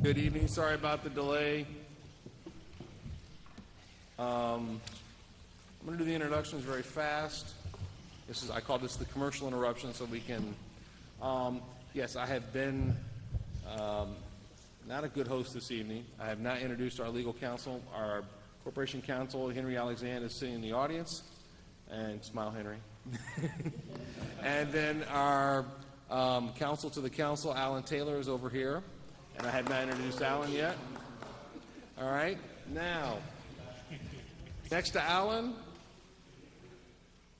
Good evening. Sorry about the delay. I'm going to do the introductions very fast. I call this the commercial interruption, so we can. Yes, I have been not a good host this evening. I have not introduced our legal counsel. Our corporation counsel, Henry Alexander, is sitting in the audience. And smile, Henry. And then our counsel to the council, Alan Taylor, is over here. And I have not introduced Alan yet. All right. Now, next to Alan,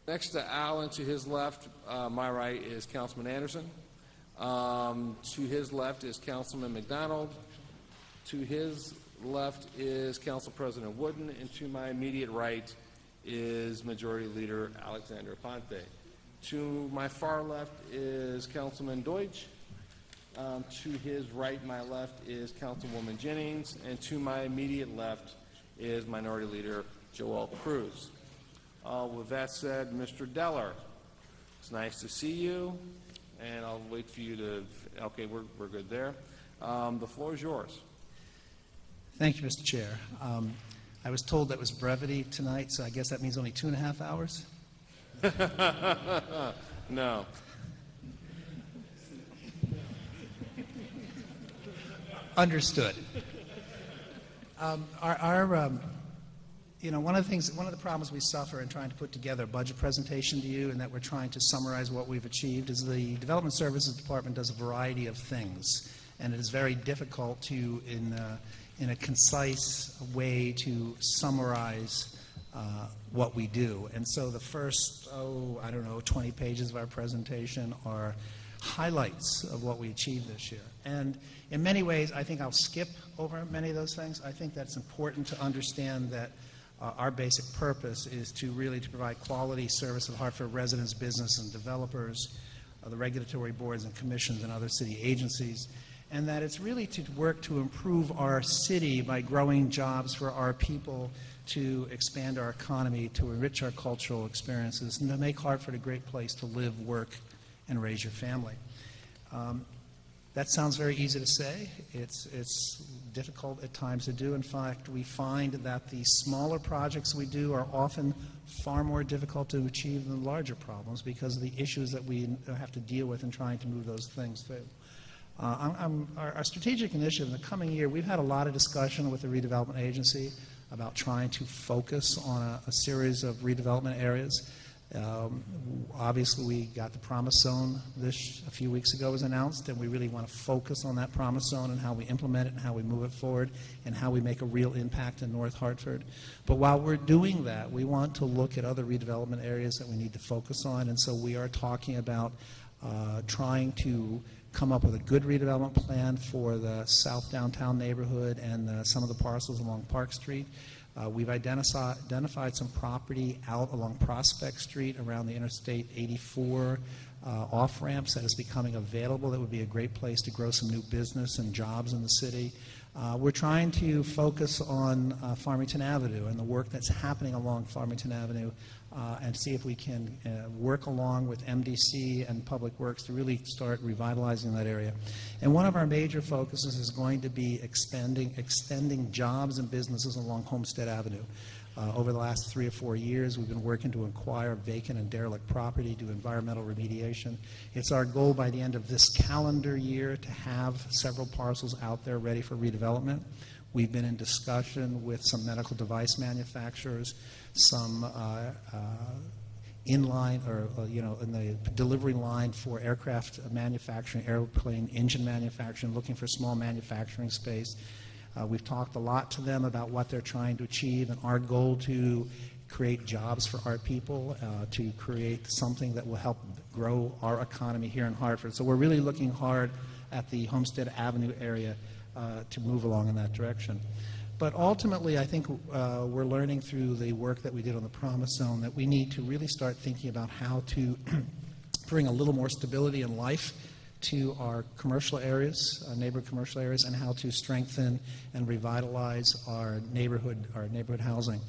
to his left, my right, is Councilman Anderson. To his left is Councilman McDonald. To his left is Council President Wooden. And to my immediate right is Majority Leader Alexander Aponte. To my far left is Councilman Deutsch. To his right, my left, is Councilwoman Jennings. And to my immediate left is Minority Leader Joel Cruz. With that said, Mr. Deller, it's nice to see you. And I'll wait for you to, okay, we're good there. The floor is yours. Thank you, Mr. Chair. I was told that was brevity tonight, so I guess that means only 2.5 hours? No. Understood. One of the problems we suffer in trying to put together a budget presentation to you, and that we're trying to summarize what we've achieved, is the Development Services Department does a variety of things, and it is very difficult to, in a concise way, to summarize what we do. And so the first, 20 pages of our presentation are highlights of what we achieved this year. And in many ways, I think I'll skip over many of those things. I think that's important to understand that our basic purpose is to provide quality service to Hartford residents, business, and developers, the regulatory boards and commissions and other city agencies, and that it's really to work to improve our city by growing jobs for our people, to expand our economy, to enrich our cultural experiences, and to make Hartford a great place to live, work, and raise your family. That sounds very easy to say. It's difficult at times to do. In fact, we find that the smaller projects we do are often far more difficult to achieve than larger problems because of the issues that we have to deal with in trying to move those things through. Our strategic initiative in the coming year, we've had a lot of discussion with the redevelopment agency about trying to focus on a series of redevelopment areas. Obviously, we got the Promise Zone a few weeks ago was announced, and we really want to focus on that Promise Zone and how we implement it and how we move it forward and how we make a real impact in North Hartford. But while we're doing that, we want to look at other redevelopment areas that we need to focus on, and so we are talking about trying to come up with a good redevelopment plan for the South Downtown neighborhood and some of the parcels along Park Street. We've identified some property out along Prospect Street around the Interstate 84 off-ramps that is becoming available that would be a great place to grow some new business and jobs in the city. We're trying to focus on Farmington Avenue and the work that's happening along Farmington Avenue and see if we can work along with MDC and Public Works to really start revitalizing that area. And one of our major focuses is going to be extending jobs and businesses along Homestead Avenue. Over the last 3 or 4 years, we've been working to acquire vacant and derelict property, do environmental remediation. It's our goal by the end of this calendar year to have several parcels out there ready for redevelopment. We've been in discussion with some medical device manufacturers, some inline in the delivery line for aircraft manufacturing, airplane engine manufacturing, looking for small manufacturing space. We've talked a lot to them about what they're trying to achieve and our goal to create jobs for our people, to create something that will help grow our economy here in Hartford. So we're really looking hard at the Homestead Avenue area to move along in that direction. But ultimately, I think we're learning through the work that we did on the Promise Zone that we need to really start thinking about how to bring a little more stability and life to our commercial areas, neighborhood commercial areas, and how to strengthen and revitalize our neighborhood housing.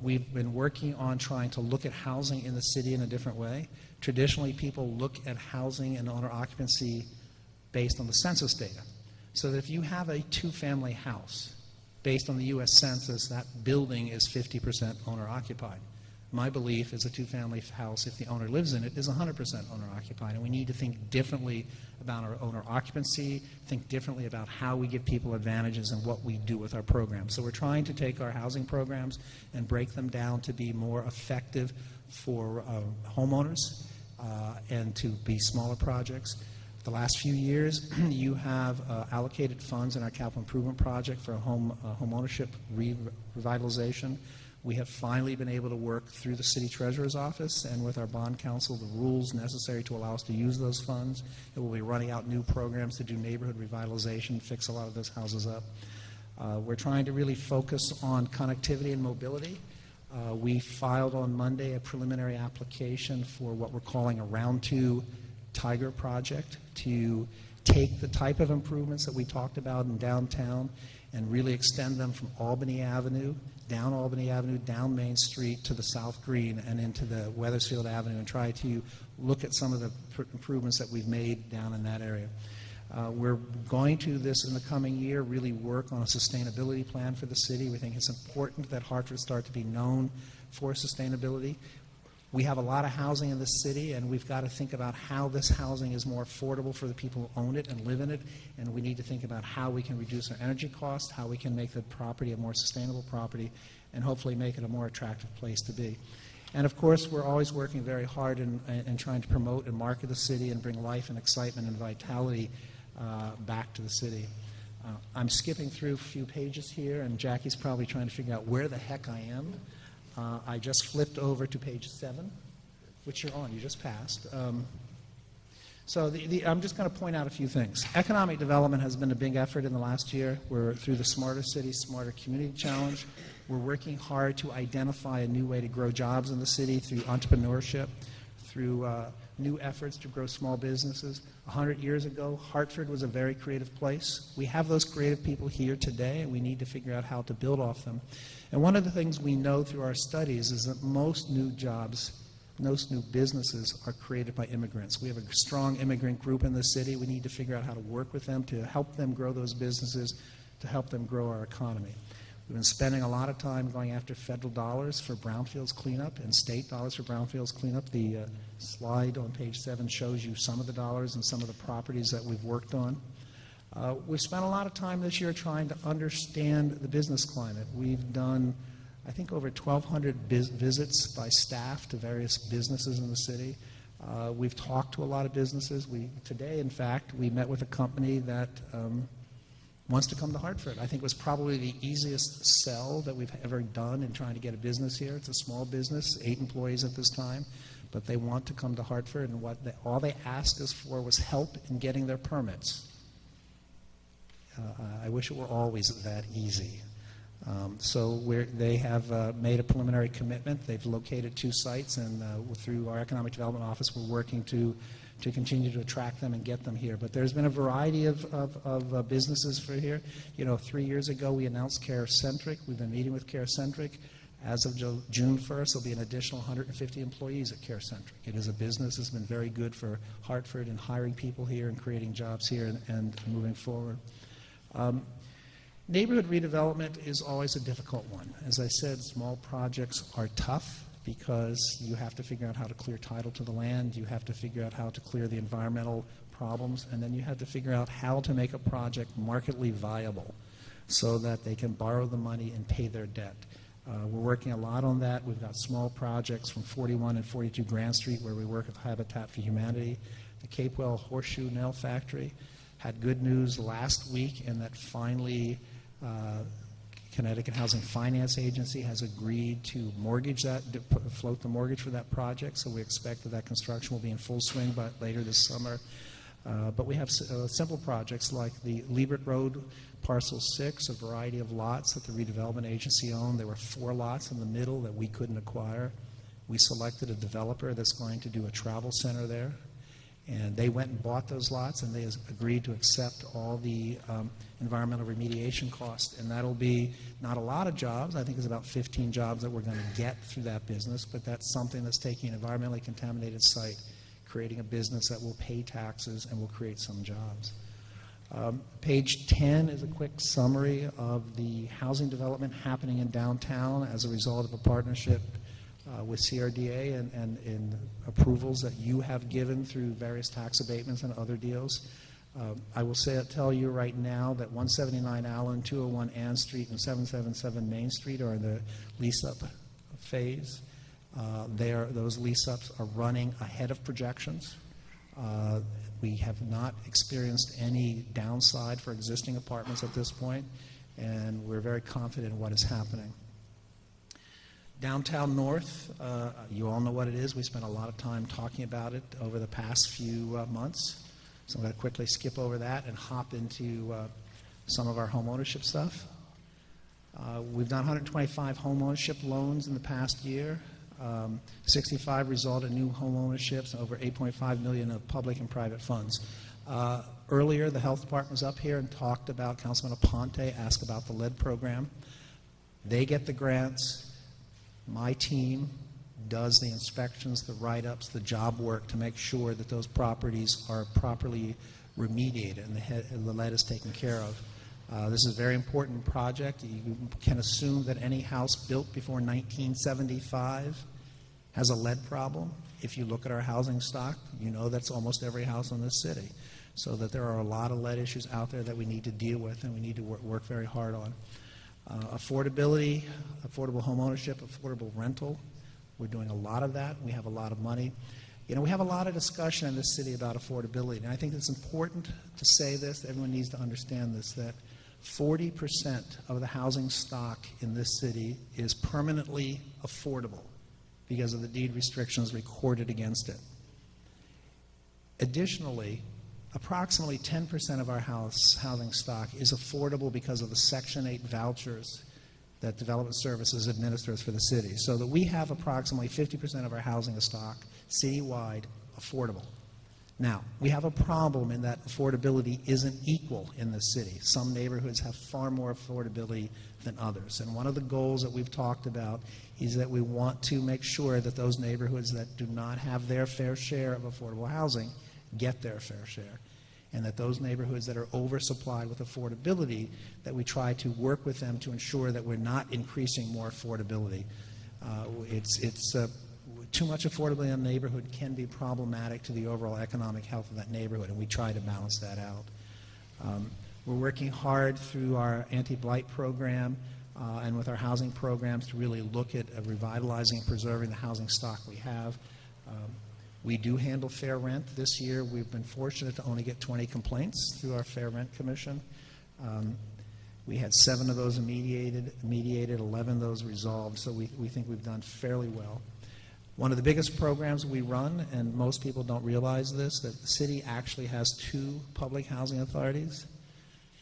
We've been working on trying to look at housing in the city in a different way. Traditionally, people look at housing and owner occupancy based on the census data. So that if you have a two-family house, based on the U.S. Census, that building is 50% owner-occupied. My belief is a two-family house, if the owner lives in it, is 100% owner-occupied. And we need to think differently about our owner occupancy, think differently about how we give people advantages and what we do with our programs. So we're trying to take our housing programs and break them down to be more effective for homeowners and to be smaller projects. The last few years, you have allocated funds in our capital improvement project for home ownership revitalization. We have finally been able to work through the city treasurer's office and with our bond council the rules necessary to allow us to use those funds. And we'll be running out new programs to do neighborhood revitalization, fix a lot of those houses up. We're trying to really focus on connectivity and mobility. We filed on Monday a preliminary application for what we're calling a Round 2 Tiger project to take the type of improvements that we talked about in downtown and really extend them from Albany Avenue, down Main Street to the South Green and into the Weathersfield Avenue and try to look at some of the improvements that we've made down in that area. We're going to this in the coming year really work on a sustainability plan for the city. We think it's important that Hartford start to be known for sustainability. We have a lot of housing in this city, and we've got to think about how this housing is more affordable for the people who own it and live in it, and we need to think about how we can reduce our energy costs, how we can make the property a more sustainable property, and hopefully make it a more attractive place to be. And of course, we're always working very hard in trying to promote and market the city and bring life and excitement and vitality back to the city. I'm skipping through a few pages here, and Jackie's probably trying to figure out where the heck I am. I just flipped over to page 7, which you're on. You just passed. So I'm just going to point out a few things. Economic development has been a big effort in the last year. We're through the Smarter City, Smarter Community Challenge. We're working hard to identify a new way to grow jobs in the city through entrepreneurship, through new efforts to grow small businesses. 100 years ago, Hartford was a very creative place. We have those creative people here today, and we need to figure out how to build off them. And one of the things we know through our studies is that most new jobs, most new businesses are created by immigrants. We have a strong immigrant group in the city. We need to figure out how to work with them to help them grow those businesses, to help them grow our economy. We've been spending a lot of time going after federal dollars for brownfields cleanup and state dollars for brownfields cleanup. The slide on page 7 shows you some of the dollars and some of the properties that we've worked on. We've spent a lot of time this year trying to understand the business climate. We've done, I think, over 1,200 visits by staff to various businesses in the city. We've talked to a lot of businesses. Today, in fact, we met with a company that wants to come to Hartford. I think it was probably the easiest sell that we've ever done in trying to get a business here. It's a small business, 8 employees at this time, but they want to come to Hartford, and all they asked us for was help in getting their permits. I wish it were always that easy. So they have made a preliminary commitment. They've located 2 sites, and through our Economic Development Office, we're working to continue to attract them and get them here. But there's been a variety of businesses for here. 3 years ago, we announced CareCentric. We've been meeting with CareCentric. As of June 1st, there'll be an additional 150 employees at CareCentric. It is a business that's been very good for Hartford in hiring people here and creating jobs here and moving forward. Neighborhood redevelopment is always a difficult one. As I said, small projects are tough because you have to figure out how to clear title to the land, you have to figure out how to clear the environmental problems, and then you have to figure out how to make a project markedly viable so that they can borrow the money and pay their debt. We're working a lot on that. We've got small projects from 41 and 42 Grand Street where we work with Habitat for Humanity. The Capewell Horseshoe Nail Factory had good news last week in that finally Connecticut Housing Finance Agency has agreed to mortgage that, float the mortgage for that project, so we expect that construction will be in full swing by later this summer. But we have simple projects like the Liebert Road Parcel 6, a variety of lots that the redevelopment agency owned. There were 4 lots in the middle that we couldn't acquire. We selected a developer that's going to do a travel center there. And they went and bought those lots, and they agreed to accept all the environmental remediation costs. And that'll be not a lot of jobs. I think it's about 15 jobs that we're going to get through that business, but that's something that's taking an environmentally contaminated site, creating a business that will pay taxes and will create some jobs. Page 10 is a quick summary of the housing development happening in downtown as a result of a partnership with CRDA and in approvals that you have given through various tax abatements and other deals. I will tell you right now that 179 Allen, 201 Ann Street, and 777 Main Street are in the lease-up phase. Those lease-ups are running ahead of projections. We have not experienced any downside for existing apartments at this point, and we're very confident in what is happening. Downtown North, you all know what it is. We spent a lot of time talking about it over the past few months. So I'm going to quickly skip over that and hop into some of our home ownership stuff. We've done 125 home ownership loans in the past year. 65 resulted in new home ownerships, over $8.5 million of public and private funds. Earlier, the health department was up here and talked about, Councilman Aponte asked about the lead program. They get the grants. My team does the inspections, the write-ups, the job work to make sure that those properties are properly remediated and the lead is taken care of. This is a very important project. You can assume that any house built before 1975 has a lead problem. If you look at our housing stock, you know that's almost every house in this city. So that there are a lot of lead issues out there that we need to deal with and we need to work very hard on. Affordability, affordable home ownership, affordable rental. We're doing a lot of that. We have a lot of money. You know, we have a lot of discussion in this city about affordability, and I think it's important to say this. Everyone needs to understand this, that 40% of the housing stock in this city is permanently affordable because of the deed restrictions recorded against it. Additionally, approximately 10% of our housing stock is affordable because of the Section 8 vouchers that Development Services administers for the city, so that we have approximately 50% of our housing stock citywide affordable. Now, we have a problem in that affordability isn't equal in the city. Some neighborhoods have far more affordability than others, and one of the goals that we've talked about is that we want to make sure that those neighborhoods that do not have their fair share of affordable housing get their fair share, and that those neighborhoods that are oversupplied with affordability, that we try to work with them to ensure that we're not increasing more affordability. Too much affordability in a neighborhood can be problematic to the overall economic health of that neighborhood, and we try to balance that out. We're working hard through our anti-blight program and with our housing programs to really look at revitalizing and preserving the housing stock we have. We do handle fair rent. This year, we've been fortunate to only get 20 complaints through our Fair Rent Commission. We had 7 of those mediated, 11 of those resolved, so we think we've done fairly well. One of the biggest programs we run, and most people don't realize this, that the city actually has 2 public housing authorities.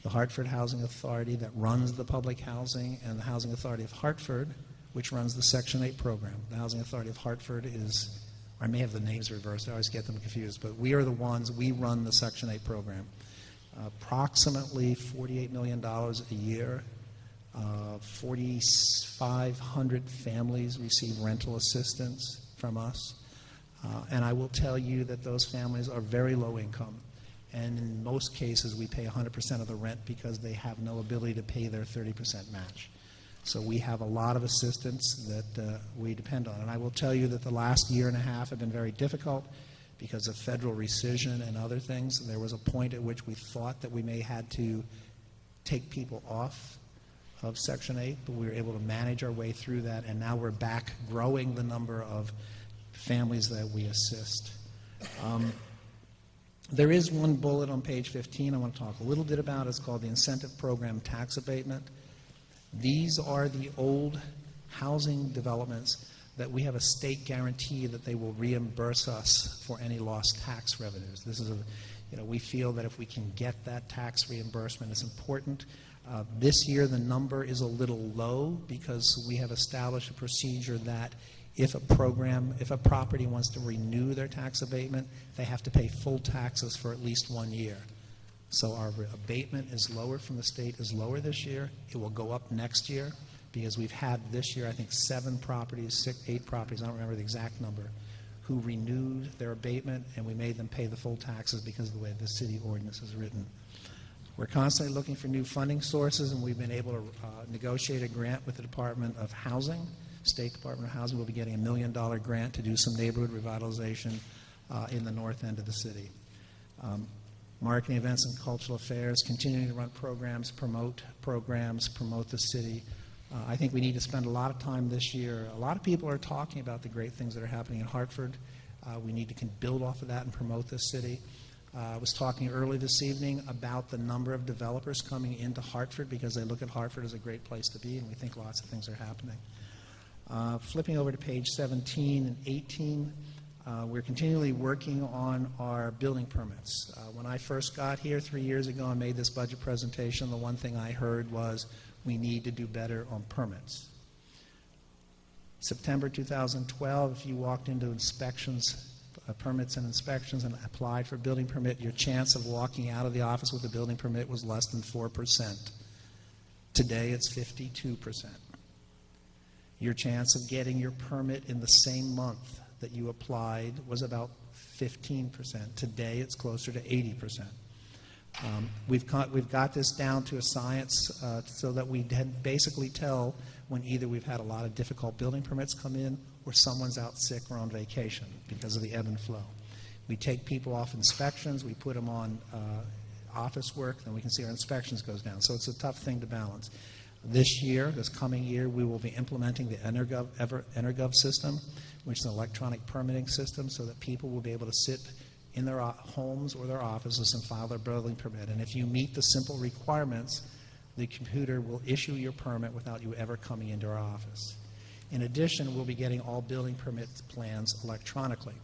The Hartford Housing Authority that runs the public housing, and the Housing Authority of Hartford, which runs the Section 8 program. The Housing Authority of Hartford is, I may have the names reversed, I always get them confused, but we are the ones, we run the Section 8 program. Approximately $48 million a year. 4,500 families receive rental assistance from us. And I will tell you that those families are very low income. And in most cases, we pay 100% of the rent because they have no ability to pay their 30% match. So we have a lot of assistance that we depend on. And I will tell you that the last year and a half have been very difficult because of federal rescission and other things. There was a point at which we thought that we may had to take people off of Section 8, but we were able to manage our way through that, and now we're back growing the number of families that we assist. There is one bullet on page 15 I want to talk a little bit about. It's called the Incentive Program Tax Abatement. These are the old housing developments that we have a state guarantee that they will reimburse us for any lost tax revenues. This is we feel that if we can get that tax reimbursement, it's important. This year the number is a little low because we have established a procedure that if a property wants to renew their tax abatement, they have to pay full taxes for at least 1 year. So our abatement is lower from the state, is lower this year. It will go up next year because we've had this year, I think, 8 properties, I don't remember the exact number, who renewed their abatement, and we made them pay the full taxes because of the way the city ordinance is written. We're constantly looking for new funding sources, and we've been able to negotiate a grant with the Department of Housing, State Department of Housing. We'll be getting a $1 million grant to do some neighborhood revitalization in the north end of the city. Marketing, events, and cultural affairs, continuing to run programs, promote the city. I think we need to spend a lot of time this year. A lot of people are talking about the great things that are happening in Hartford. We need to build off of that and promote this city. I was talking early this evening about the number of developers coming into Hartford because they look at Hartford as a great place to be, and we think lots of things are happening. Flipping over to page 17 and 18, we're continually working on our building permits. When I first got here 3 years ago and made this budget presentation, the one thing I heard was we need to do better on permits. September 2012, if you walked into inspections, permits and inspections and applied for a building permit, your chance of walking out of the office with a building permit was less than 4%. Today, it's 52%. Your chance of getting your permit in the same month that you applied was about 15%. Today, it's closer to 80%. We've got this down to a science so that we can basically tell when either we've had a lot of difficult building permits come in or someone's out sick or on vacation because of the ebb and flow. We take people off inspections, we put them on office work, then we can see our inspections goes down. So it's a tough thing to balance. This coming year, we will be implementing the Energov system, which is an electronic permitting system, so that people will be able to sit in their homes or their offices and file their building permit. And if you meet the simple requirements, the computer will issue your permit without you ever coming into our office. In addition, we'll be getting all building permit plans electronically.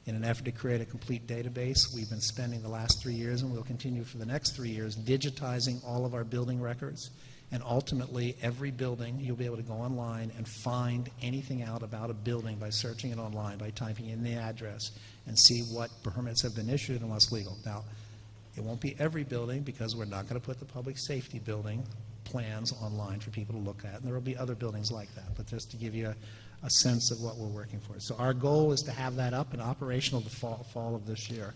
In an effort to create a complete database, we've been spending the last 3 years, and we'll continue for the next 3 years, digitizing all of our building records. And ultimately, every building, you'll be able to go online and find anything out about a building by searching it online, by typing in the address, and see what permits have been issued and what's legal. Now, it won't be every building because we're not going to put the public safety building plans online for people to look at, and there will be other buildings like that, but just to give you a sense of what we're working for. So our goal is to have that up and operational the fall of this year.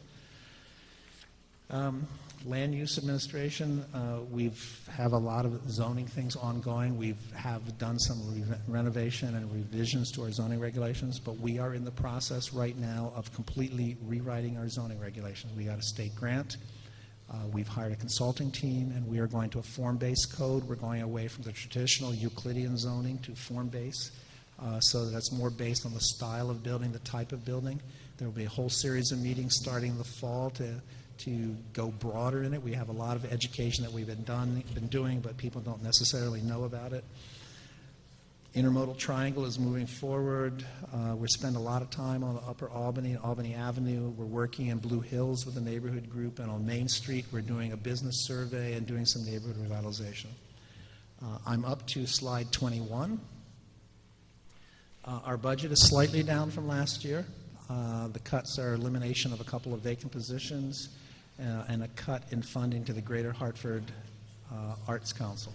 Land use administration, we have a lot of zoning things ongoing. We have done some renovation and revisions to our zoning regulations, but we are in the process right now of completely rewriting our zoning regulations. We got a state grant. We've hired a consulting team, and we are going to a form-based code. We're going away from the traditional Euclidean zoning to form-based, so that it's more based on the style of building, the type of building. There will be a whole series of meetings starting in the fall to go broader in it. We have a lot of education that we've been doing, but people don't necessarily know about it. Intermodal Triangle is moving forward. We spend a lot of time on the Upper Albany and Albany Avenue. We're working in Blue Hills with a neighborhood group, and on Main Street we're doing a business survey and doing some neighborhood revitalization. I'm up to slide 21. Our budget is slightly down from last year. The cuts are elimination of a couple of vacant positions and a cut in funding to the Greater Hartford Arts Council.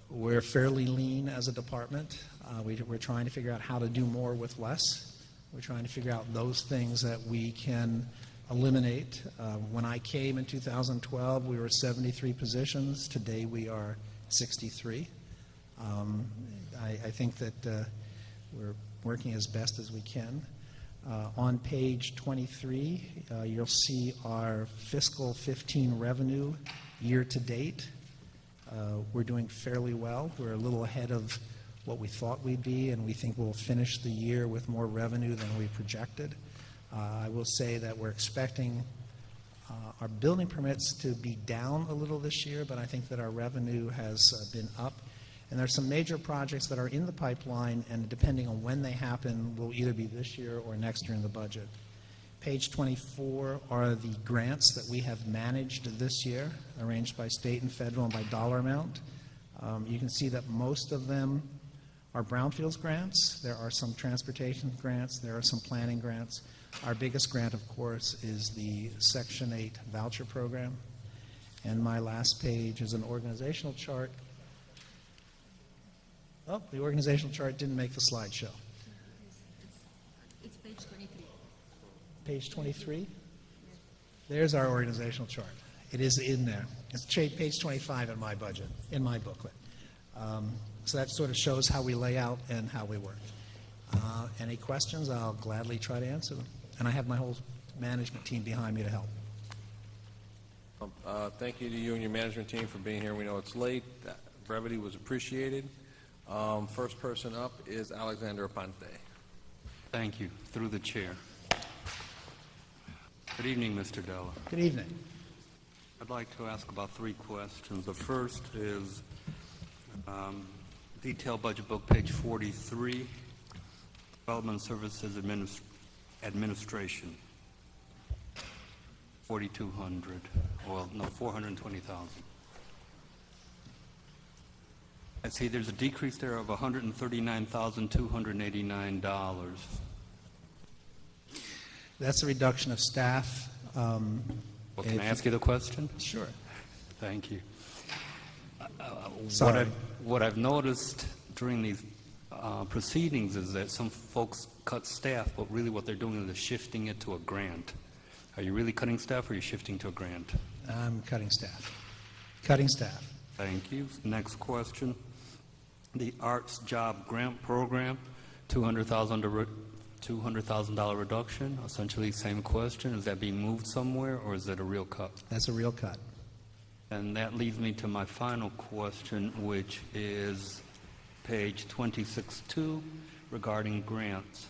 We're fairly lean as a department. We're trying to figure out how to do more with less. We're trying to figure out those things that we can eliminate. When I came in 2012, we were 73 positions. Today we are 63. I think that we're working as best as we can. On page 23, you'll see our fiscal 15 revenue year to date. We're doing fairly well. We're a little ahead of what we thought we'd be, and we think we'll finish the year with more revenue than we projected. I will say that we're expecting our building permits to be down a little this year, but I think that our revenue has been up. And there's some major projects that are in the pipeline, and depending on when they happen, will either be this year or next year in the budget. Page 24 are the grants that we have managed this year, arranged by state and federal and by dollar amount. You can see that most of them are brownfields grants. There are some transportation grants. There are some planning grants. Our biggest grant, of course, is the Section 8 voucher program. And my last page is an organizational chart. Oh, the organizational chart didn't make the slideshow. It's page 23. Page 23? There's our organizational chart. It is in there. It's page 25 in my budget, in my booklet. So that sort of shows how we lay out and how we work. Any questions, I'll gladly try to answer them. And I have my whole management team behind me to help. Thank you to you and your management team for being here. We know it's late. That brevity was appreciated. First person up is Alexander Aponte. Thank you. Through the chair. Good evening, Mr. Della. Good evening. I'd like to ask about 3 questions. The first is detailed budget book, page 43, Development Services Administration, 4,200. Well, no, 420,000. I see there's a decrease there of $139,289. That's a reduction of staff. Well, can I ask you the question? Sure. Thank you. Sorry. What I've noticed during these proceedings is that some folks cut staff, but really what they're doing is shifting it to a grant. Are you really cutting staff, or are you shifting to a grant? I'm cutting staff. Cutting staff. Thank you. Next question. The Arts Job Grant Program, $200,000 reduction. Essentially, same question. Is that being moved somewhere, or is it a real cut? That's a real cut. And that leads me to my final question, which is page 26-2 regarding grants.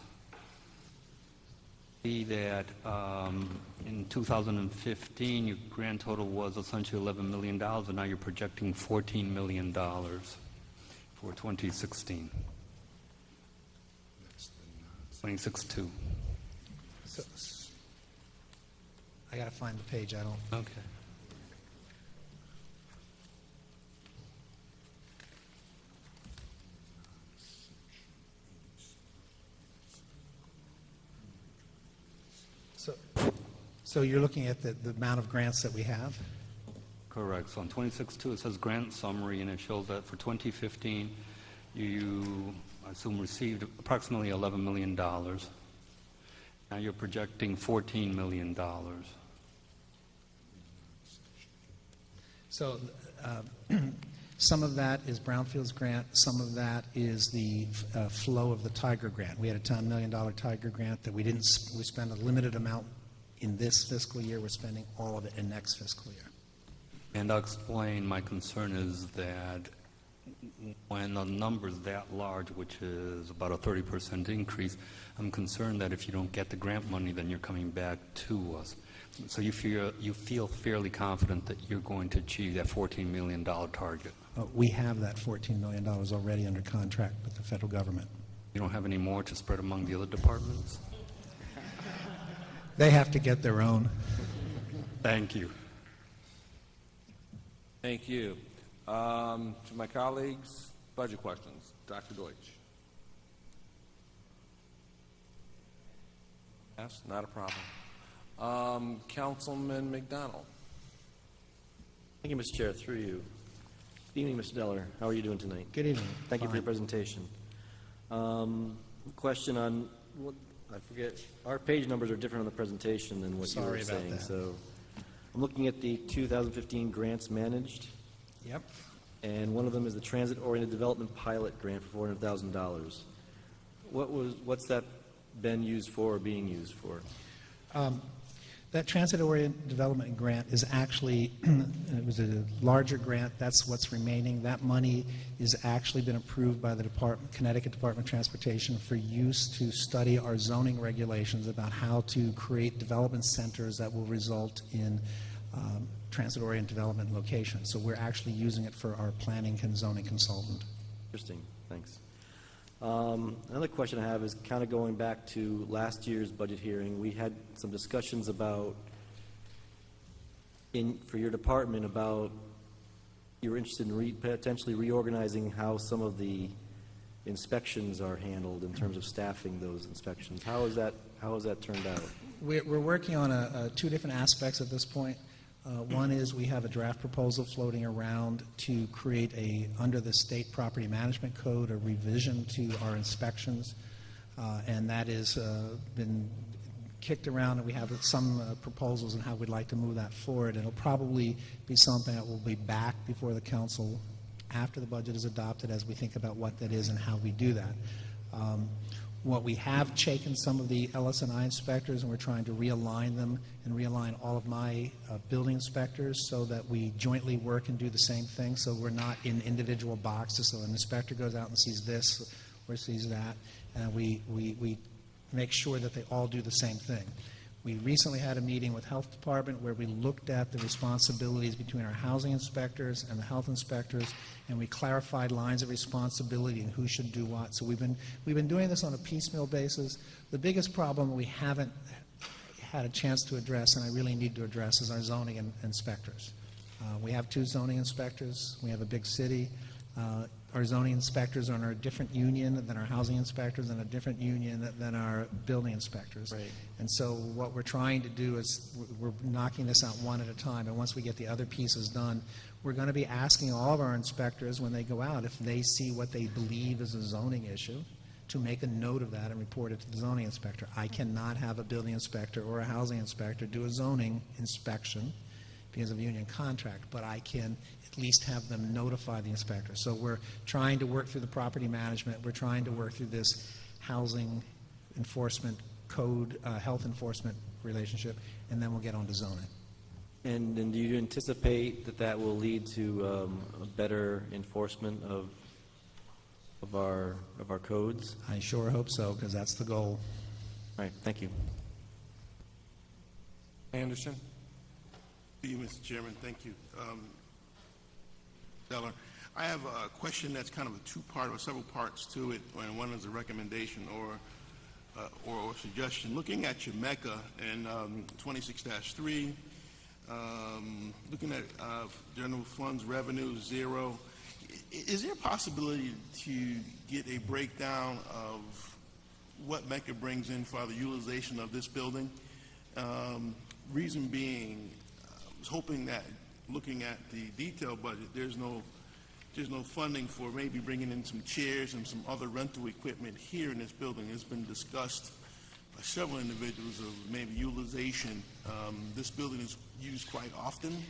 See that in 2015, your grand total was essentially $11 million, and now you're projecting $14 million for 2016. 26-2. So, I got to find the page. I don't. Okay. So you're looking at the amount of grants that we have? Correct. So on 26.2 it says grant summary, and it shows that for 2015 you, I assume, received approximately $11 million. Now you're projecting $14 million. So some of that is Brownfields grant. Some of that is the flow of the Tiger grant. We had a $10 million Tiger grant that we didn't. We spent a limited amount in this fiscal year. We're spending all of it in next fiscal year. And I'll explain. My concern is that when a number is that large, which is about a 30% increase, I'm concerned that if you don't get the grant money, then you're coming back to us. So you feel fairly confident that you're going to achieve that $14 million target? We have that $14 million already under contract with the federal government. You don't have any more to spread among the other departments? They have to get their own. Thank you. Thank you. To my colleagues, budget questions. Dr. Deutsch. Yes, not a problem. Councilman McDonald. Thank you, Mr. Chair. Through you. Good evening, Mr. Deller. How are you doing tonight? Good evening. Thank you for your Fine. presentation. Question on what I forget. Our page numbers are different on the presentation than what you Sorry were about saying. that. So I'm looking at the 2015 grants managed, Yep. and one of them is the Transit-Oriented Development Pilot Grant for $400,000. What's that been used for or being used for? That transit-oriented development grant is actually, it was a larger grant. That's what's remaining. That money has actually been approved by the Connecticut Department of Transportation for use to study our zoning regulations about how to create development centers that will result in transit-oriented development locations. So we're actually using it for our planning and zoning consultant. Interesting. Thanks. Another question I have is kind of going back to last year's budget hearing. We had some discussions about, for your department, about you were interested in potentially reorganizing how some of the inspections are handled in terms of staffing those inspections. How has that turned out? We're working on two different aspects at this point. One is we have a draft proposal floating around to create under the state property management code, a revision to our inspections, and that has been kicked around, and we have some proposals on how we'd like to move that forward. It'll probably be something that will be back before the council after the budget is adopted as we think about what that is and how we do that. What we have taken some of the LS&I inspectors, and we're trying to realign them and realign all of my building inspectors so that we jointly work and do the same thing, so we're not in individual boxes. So an inspector goes out and sees this or sees that, and we make sure that they all do the same thing. We recently had a meeting with Health Department where we looked at the responsibilities between our housing inspectors and the health inspectors, and we clarified lines of responsibility and who should do what. So we've been doing this on a piecemeal basis. The biggest problem we haven't had a chance to address, and I really need to address, is our zoning inspectors. We have 2 zoning inspectors. We have a big city. Our zoning inspectors are in a different union than our housing inspectors, and a different union than our building inspectors. Right. And so what we're trying to do is we're knocking this out one at a time, and once we get the other pieces done, we're going to be asking all of our inspectors when they go out, if they see what they believe is a zoning issue, to make a note of that and report it to the zoning inspector. I cannot have a building inspector or a housing inspector do a zoning inspection because of a union contract, but I can at least have them notify the inspector. So we're trying to work through the property management. We're trying to work through this housing enforcement code, health enforcement relationship, and then we'll get on to zoning. And do you anticipate that that will lead to a better enforcement of our codes? I sure hope so, because that's the goal. All right, thank you. Anderson? Thank you, Mr. Chairman. Thank you. Deller, I have a question that's kind of a two-part or several parts to it, and one is a recommendation or suggestion. Looking at your MECA in 26-3, looking at general funds revenue 0, is there a possibility to get a breakdown of what MECA brings in for the utilization of this building? Reason being, I was hoping that looking at the detailed budget, there's no funding for maybe bringing in some chairs and some other rental equipment here in this building. It's been discussed by several individuals of maybe utilization. This building is used quite often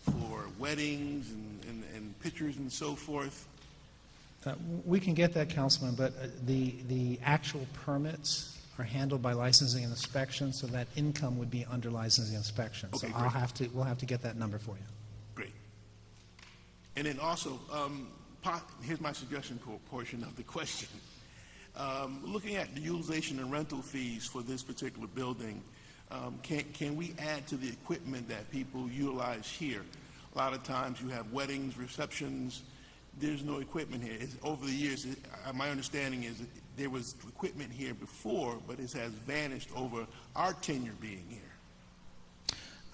for weddings and pictures and so forth. We can get that, Councilman, but the actual permits are handled by licensing and inspection, so that income would be under licensing and inspection. Okay, so great. we'll have to get that number for you. Great. And then also, here's my suggestion portion of the question. Looking at the utilization and rental fees for this particular building, can we add to the equipment that people utilize here? A lot of times you have weddings, receptions. There's no equipment here. Over the years, my understanding is that there was equipment here before, but it has vanished over our tenure being here.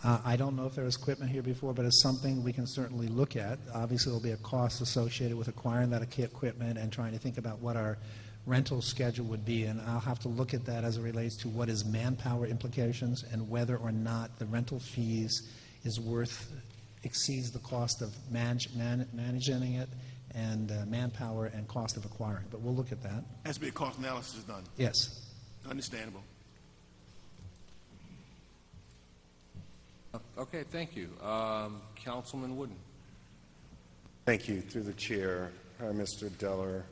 I don't know if there was equipment here before, but it's something we can certainly look at. Obviously, there'll be a cost associated with acquiring that equipment and trying to think about what our rental schedule would be, and I'll have to look at that as it relates to what is manpower implications and whether or not the rental fees exceeds the cost of managing it and manpower and cost of acquiring. But we'll look at that. Has to be a cost analysis done. Yes. Understandable. Okay, thank you. Councilman Wooden. Thank you. Through the chair, Mr. Deller,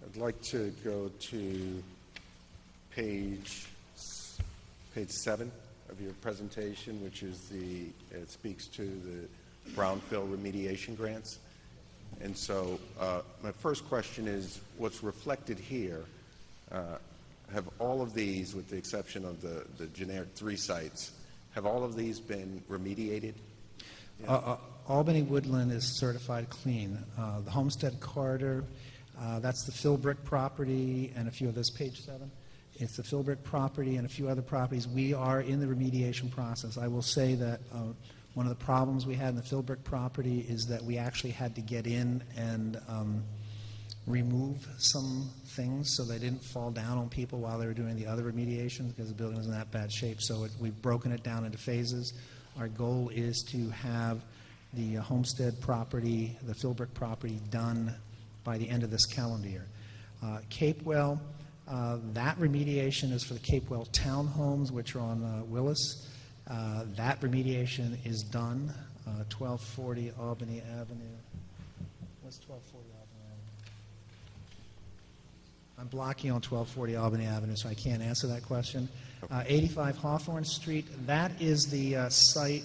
I'd like to go to page 7 of your presentation, which is it speaks to the brownfield remediation grants. And so my first question is, what's reflected here, have all of these, with the exception of the generic 3 sites, have all of these been remediated? Albany Woodland is certified clean. The Homestead Corridor, that's the Philbrick property and a few others. Page 7. It's the Philbrick property and a few other properties. We are in the remediation process. I will say that one of the problems we had in the Philbrick property is that we actually had to get in and remove some things so they didn't fall down on people while they were doing the other remediation, because the building was in that bad shape. So we've broken it down into phases. Our goal is to have the Homestead property, the Philbrick property, done by the end of this calendar year. Capewell, That remediation is for the Capewell Townhomes, which are on Willis. That remediation is done. 1240 Albany Avenue. What's 1240 Albany Avenue? I'm blocking on 1240 Albany Avenue, so I can't answer that question. 85 Hawthorne Street, that is the site.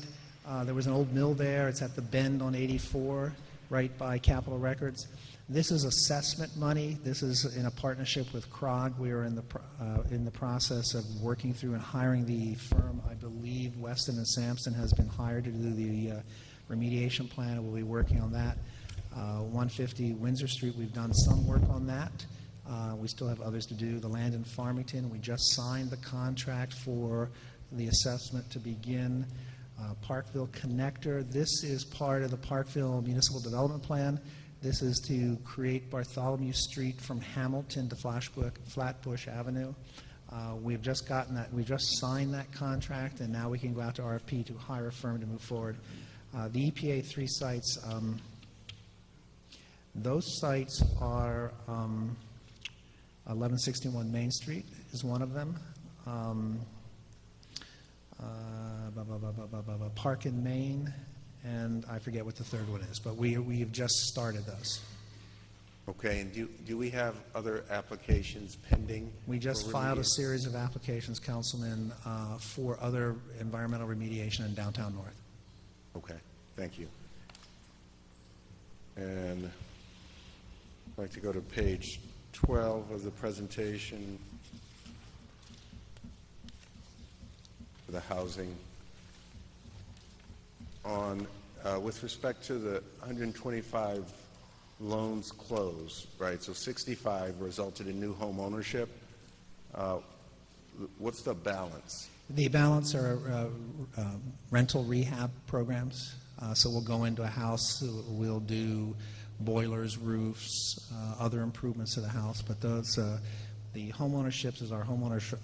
There was an old mill there. It's at the bend on 84, right by Capitol Records. This is assessment money. This is in a partnership with CROG. We are in the process of working through and hiring the firm. I believe Weston and Sampson has been hired to do the remediation plan, and we'll be working on that. 150 Windsor Street, we've done some work on that. We still have others to do. The land in Farmington, we just signed the contract for the assessment to begin. Parkville Connector, this is part of the Parkville Municipal Development Plan. This is to create Bartholomew Street from Hamilton to Flatbush Avenue. We've just gotten that. We've just signed that contract, and now we can go out to RFP to hire a firm to move forward. The EPA 3 sites, those sites are 1161 Main Street is one of them. Park in Maine, and I forget what the third one is, but we've just started those. Okay, and do we have other applications pending? We just for filed a remediation? series of applications, Councilman, for other environmental remediation in downtown North. Okay, thank you. And I'd like to go to page 12 of the presentation for the housing. On, with respect to the 125 loans closed, right, so 65 resulted in new home ownership. What's the balance? The balance are rental rehab programs. So we'll go into a house, we'll do boilers, roofs, other improvements to the house. But those, the home ownerships is our homeownership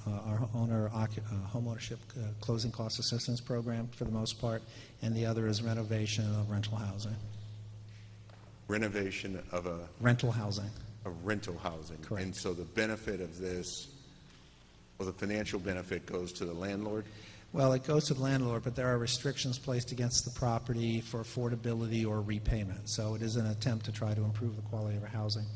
closing cost assistance program for the most part, and the other is renovation of rental housing. Renovation of a Rental housing. rental housing. Correct. And so the benefit of this, or the financial benefit, goes to the landlord? Well, it goes to the landlord, but there are restrictions placed against the property for affordability or repayment. So it is an attempt to try to improve the quality of our housing.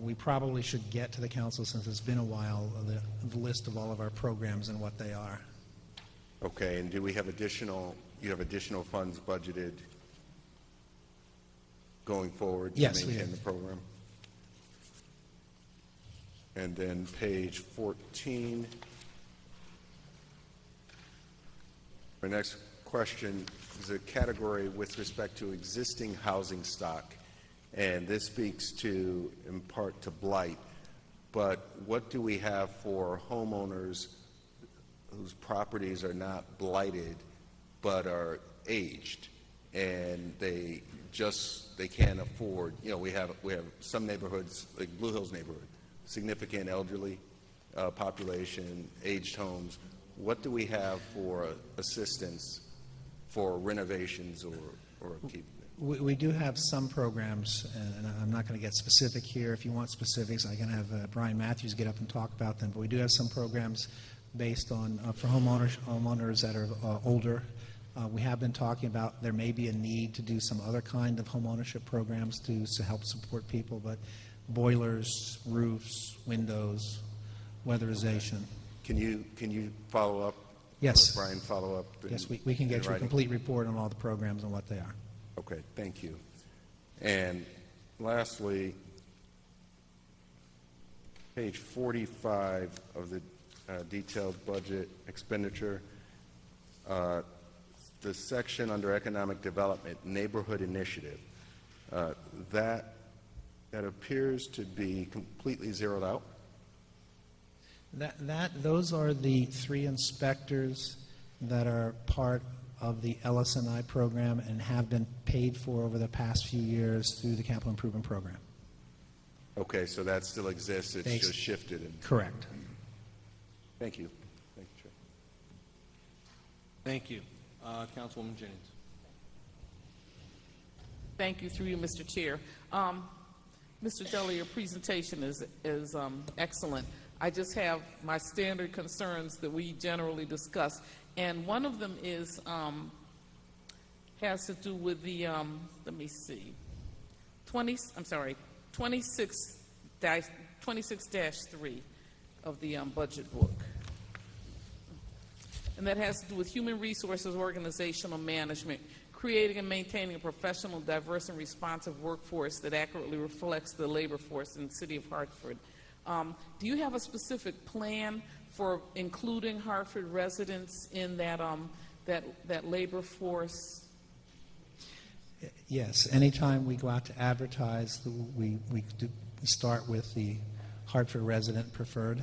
We probably should get to the council, since it's been a while, the list of all of our programs and what they are. Okay, and do we have additional, you have additional funds budgeted going forward to Yes, we maintain have. the program? And then page 14. My next question is a category with respect to existing housing stock, and this speaks to, in part, to blight. But what do we have for homeowners whose properties are not blighted but are aged, and they can't afford? You know, we have some neighborhoods, like Blue Hills neighborhood, significant elderly population, aged homes. What do we have for assistance for renovations or keep? We do have some programs, and I'm not going to get specific here. If you want specifics, I can have Brian Matthews get up and talk about them. But we do have some programs based on for homeowners that are older. We have been talking about there may be a need to do some other kind of home ownership programs to help support people, but boilers, roofs, windows, weatherization. Can you follow up? Yes. Or Brian, follow up? Yes, we can get you a writing? complete report on all the programs and what they are. Okay, thank you. And lastly, page 45 of the detailed budget expenditure, the section under economic development, neighborhood initiative, that appears to be completely zeroed out. Those are the 3 inspectors that are part of the LS&I program and have been paid for over the past few years through the capital improvement program. Okay, so that still exists, it's Thanks. just shifted. Correct. Thank you. Thank you, Chair. Thank you. Councilwoman Jennings. Thank you, through you, Mr. Chair. Mr. Deli, your presentation is excellent. I just have my standard concerns that we generally discuss, and one of them is has to do with the let me see, 26-3 of the budget book, and that has to do with human resources organizational management, creating and maintaining a professional, diverse, and responsive workforce that accurately reflects the labor force in the city of Hartford. Do you have a specific plan for including Hartford residents in that that labor force? Yes. Anytime we go out to advertise, we do start with the Hartford resident preferred.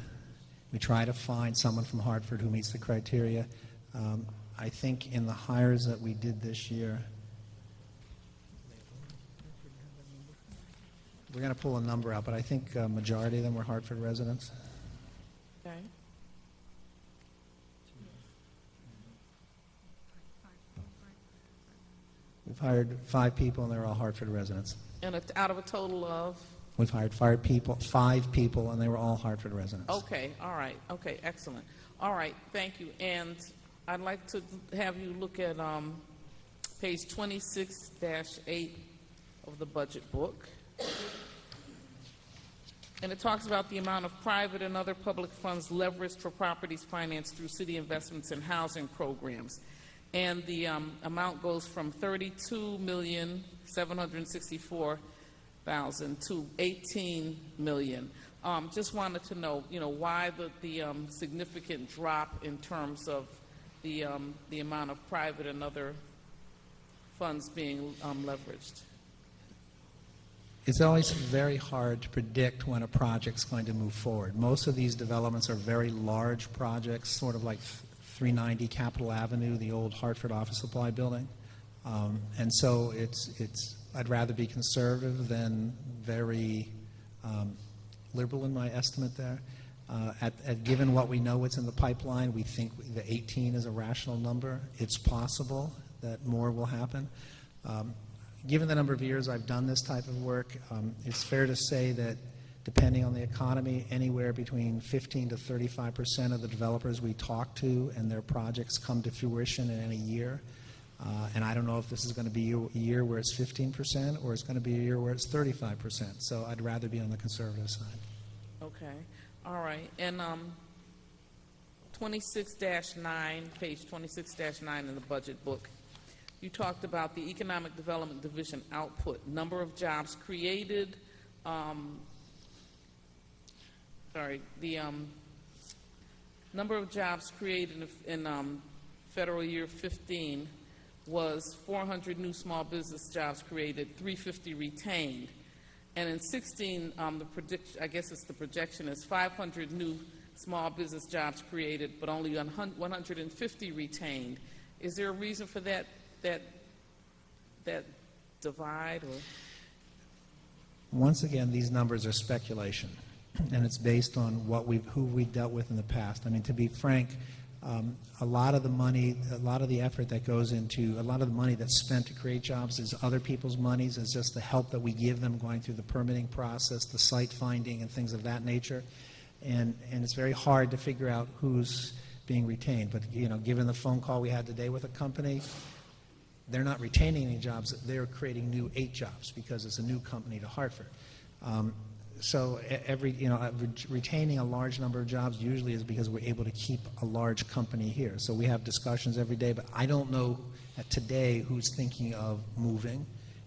We try to find someone from Hartford who meets the criteria. I think in the hires that we did this year, we're going to pull a number out, but I think a majority of them were Hartford residents. Okay. We've hired 5 people, and they're all Hartford residents. And out of a total of? We've hired 5 people, and they were all Hartford residents. Okay, all right. Okay, excellent. All right, thank you. And I'd like to have you look at page 26-8 of the budget book. And it talks about the amount of private and other public funds leveraged for properties financed through city investments and housing programs. And the amount goes from $32,764,000 to $18 million. Just wanted to know, why the significant drop in terms of the amount of private and other funds being leveraged. It's always very hard to predict when a project's going to move forward. Most of these developments are very large projects, sort of like 390 Capitol Avenue, the old Hartford office supply building. And so I'd rather be conservative than very liberal in my estimate there. Given what we know what's in the pipeline, we think the 18 is a rational number. It's possible that more will happen. Given the number of years I've done this type of work, it's fair to say that depending on the economy, anywhere between 15 to 35% of the developers we talk to and their projects come to fruition in any year. And I don't know if this is going to be a year where it's 15% or it's going to be a year where it's 35%. So I'd rather be on the conservative side. Okay. All right. And 26-9, page 26-9 in the budget book, you talked about the Economic Development Division output, number of jobs created, number of jobs created in federal year 15 was 400 new small business jobs created, 350 retained. And in 16, I guess the projection is 500 new small business jobs created, but only 150 retained. Is there a reason for that divide? Or? Once again, these numbers are speculation, and it's based on who we've dealt with in the past. I mean, to be frank, a lot of the money, a lot of the effort that goes into, a lot of the money that's spent to create jobs is other people's monies, is just the help that we give them going through the permitting process, the site finding, and things of that nature. And it's very hard to figure out who's being retained. But, given the phone call we had today with a company, they're not retaining any jobs. They're creating new 8 jobs because it's a new company to Hartford. So retaining a large number of jobs usually is because we're able to keep a large company here. So we have discussions every day, but I don't know today who's thinking of moving.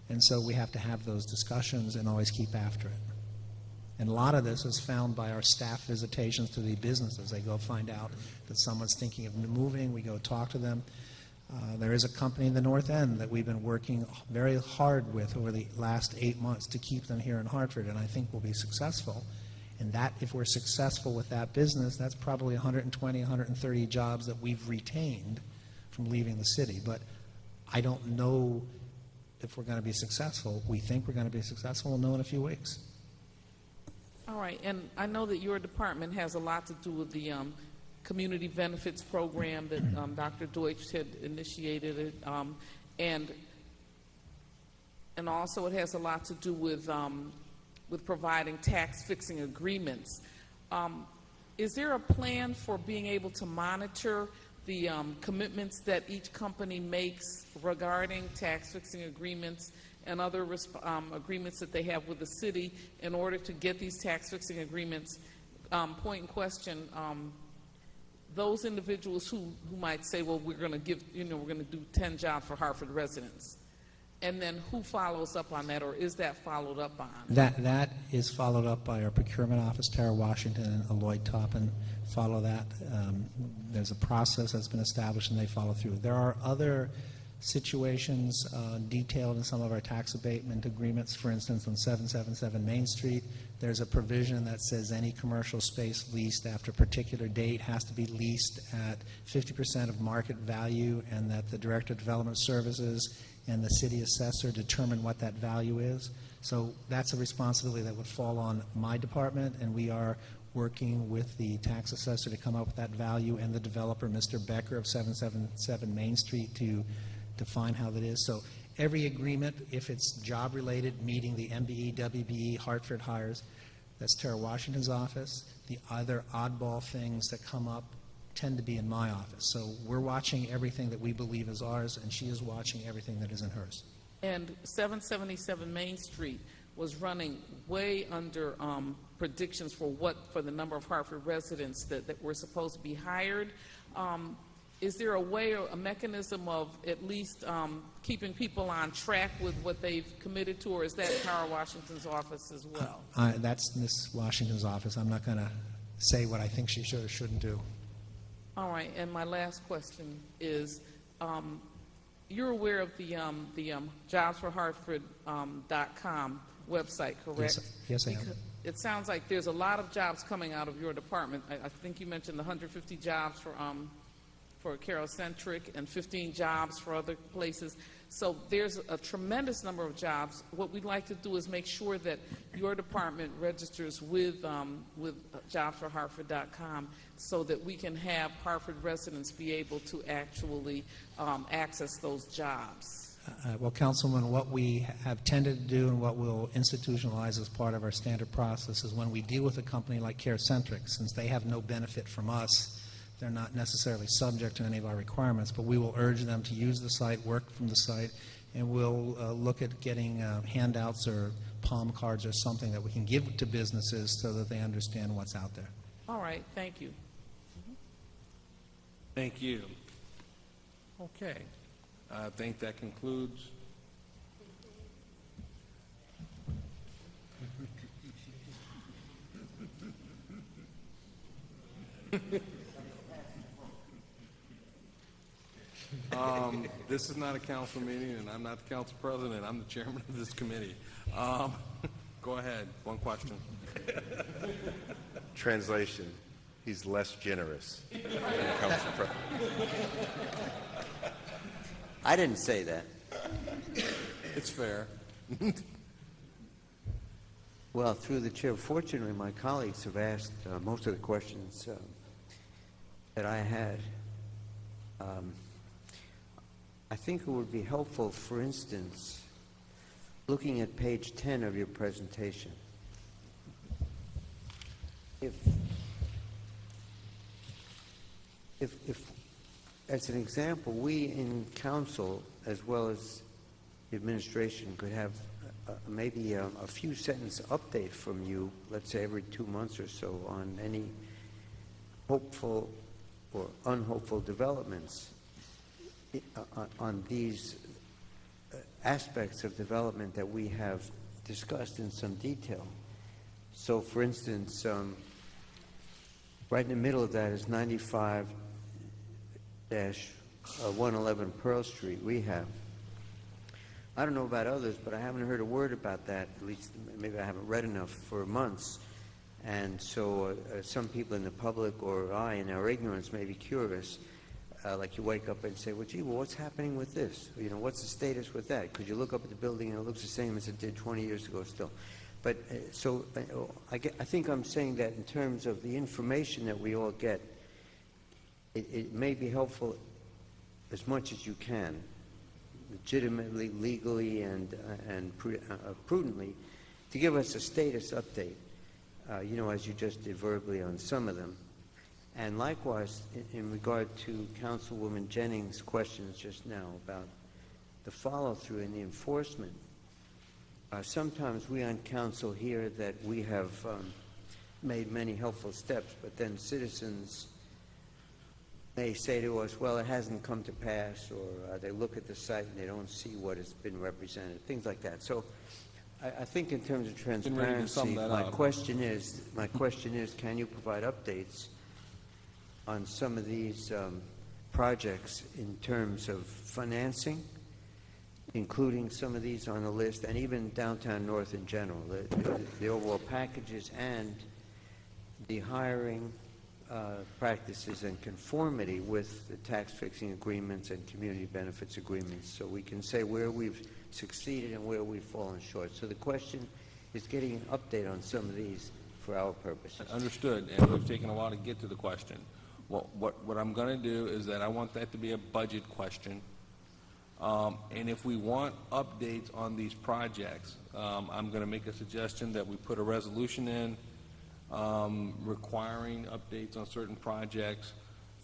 And so we have to have those discussions and always keep after it. And a lot of this is found by our staff visitations to the businesses. They go find out that someone's thinking of moving. We go talk to them. There is a company in the North End that we've been working very hard with over the last 8 months to keep them here in Hartford, and I think we'll be successful. And that, if we're successful with that business, that's probably 120, 130 jobs that we've retained from leaving the city. But I don't know if we're going to be successful. We think we're going to be successful. We'll know in a few weeks. All right, and I know that your department has a lot to do with the community benefits program that Dr. Deutsch had initiated, and also it has a lot to do with with providing tax-fixing agreements. Is there a plan for being able to monitor the commitments that each company makes regarding tax-fixing agreements and other agreements that they have with the city in order to get these tax-fixing agreements? Point in question, those individuals who might say, well, we're going to give, we're going to do 10 jobs for Hartford residents. And then who follows up on that, or is that followed up on? That is followed up by our procurement office. Tara Washington and Lloyd Toppin follow that. There's a process that's been established, and they follow through. There are other situations detailed in some of our tax abatement agreements. For instance, on 777 Main Street, there's a provision that says any commercial space leased after a particular date has to be leased at 50% of market value, and that the Director of Development Services and the city assessor determine what that value is. So that's a responsibility that would fall on my department, and we are working with the tax assessor to come up with that value, and the developer, Mr. Becker of 777 Main Street, to define how that is. So every agreement, if it's job-related, meeting the MBE, WBE, Hartford hires, that's Tara Washington's office. The other oddball things that come up tend to be in my office. So we're watching everything that we believe is ours, and she is watching everything that isn't hers. And 777 Main Street was running way under predictions for the number of Hartford residents that were supposed to be hired. Is there a way or a mechanism of at least keeping people on track with what they've committed to, or is that Tara Washington's office as well? That's Ms. Washington's office. I'm not going to say what I think she should or shouldn't do. All right, and my last question is, you're aware of the jobsforhartford.com website, correct? Yes, I am. It sounds like there's a lot of jobs coming out of your department. I think you mentioned 150 jobs for Carocentric and 15 jobs for other places. So there's a tremendous number of jobs. What we'd like to do is make sure that your department registers with jobsforhartford.com so that we can have Hartford residents be able to actually access those jobs. Well, Councilman, what we have tended to do and what we'll institutionalize as part of our standard process is when we deal with a company like Carecentric, since they have no benefit from us, they're not necessarily subject to any of our requirements, but we will urge them to use the site, work from the site, and we'll look at getting handouts or palm cards or something that we can give to businesses so that they understand what's out there. All right, thank you. Thank you. Okay. I think that concludes. This is not a council meeting, and I'm not the council president. I'm the chairman of this committee. Go ahead. One question. Translation, he's less generous than the council president. I didn't say that. It's fair. Well, through the chair, fortunately, my colleagues have asked most of the questions that I had. I think it would be helpful, for instance, looking at page 10 of your presentation. If as an example, we in council, as well as the administration, could have maybe a few sentence update from you, let's say every 2 months or so, on any hopeful or unhopeful developments on these aspects of development that we have discussed in some detail. So, for instance, right in the middle of that is 95-111 Pearl Street rehab. I don't know about others, but I haven't heard a word about that. At least maybe I haven't read enough for months. And so some people in the public or I, in our ignorance, may be curious. Like you wake up and say, well, gee, what's happening with this? You know, what's the status with that? Because you look up at the building and it looks the same as it did 20 years ago still. But I think I'm saying that in terms of the information that we all get, it may be helpful as much as you can, legitimately, legally, and prudently, to give us a status update, as you just did verbally on some of them. And likewise, in regard to Councilwoman Jennings' questions just now about the follow-through and the enforcement, sometimes we on council hear that we have made many helpful steps, but then citizens may say to us, well, it hasn't come to pass, or they look at the site and they don't see what has been represented, things like that. So I think in terms of ready to sum transparency, that my up. question is, can you provide updates on some of these projects in terms of financing, including some of these on the list, and even downtown North in general, the overall packages and the hiring practices and conformity with the tax fixing agreements and community benefits agreements, so we can say where we've succeeded and where we've fallen short. So the question is getting an update on some of these for our purposes. Understood, and we've taken a while to get to the question. Well, what I'm going to do is that I want that to be a budget question. And if we want updates on these projects, I'm going to make a suggestion that we put a resolution in requiring updates on certain projects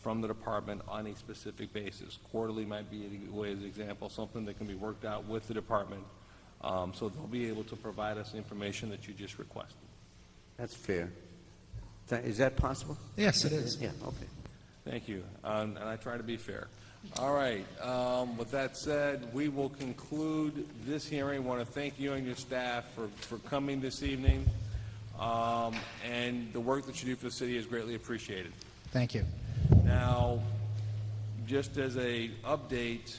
from the department on a specific basis. Quarterly might be a way as an example, something that can be worked out with the department, so they'll be able to provide us the information that you just requested. That's fair. Is that possible? Yes, it is. Yeah, okay. Thank you, and I try to be fair. All right, with that said, we will conclude this hearing. I want to thank you and your staff for coming this evening, and the work that you do for the city is greatly appreciated. Thank you. Now, just as a update,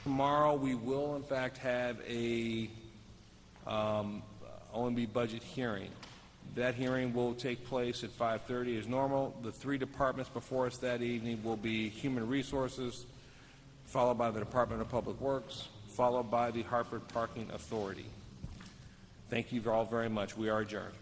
tomorrow we will in fact have a OMB budget hearing. That hearing will take place at 5:30 as normal. The three departments before us that evening will be Human Resources, followed by the Department of Public Works, followed by the Hartford Parking Authority. Thank you all very much. We are adjourned.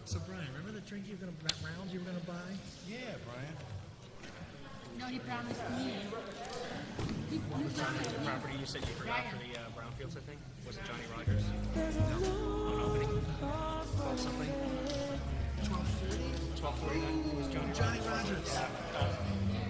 So, Brian, remember the drink that round you were going to buy? Yeah, Brian. No, he promised me. He promised The me. property you said you forgot for the brownfields, I think? Was it Johnny Rogers? No. On opening? 12 something? 12:40? 12:49 was Johnny Rogers. Rogers.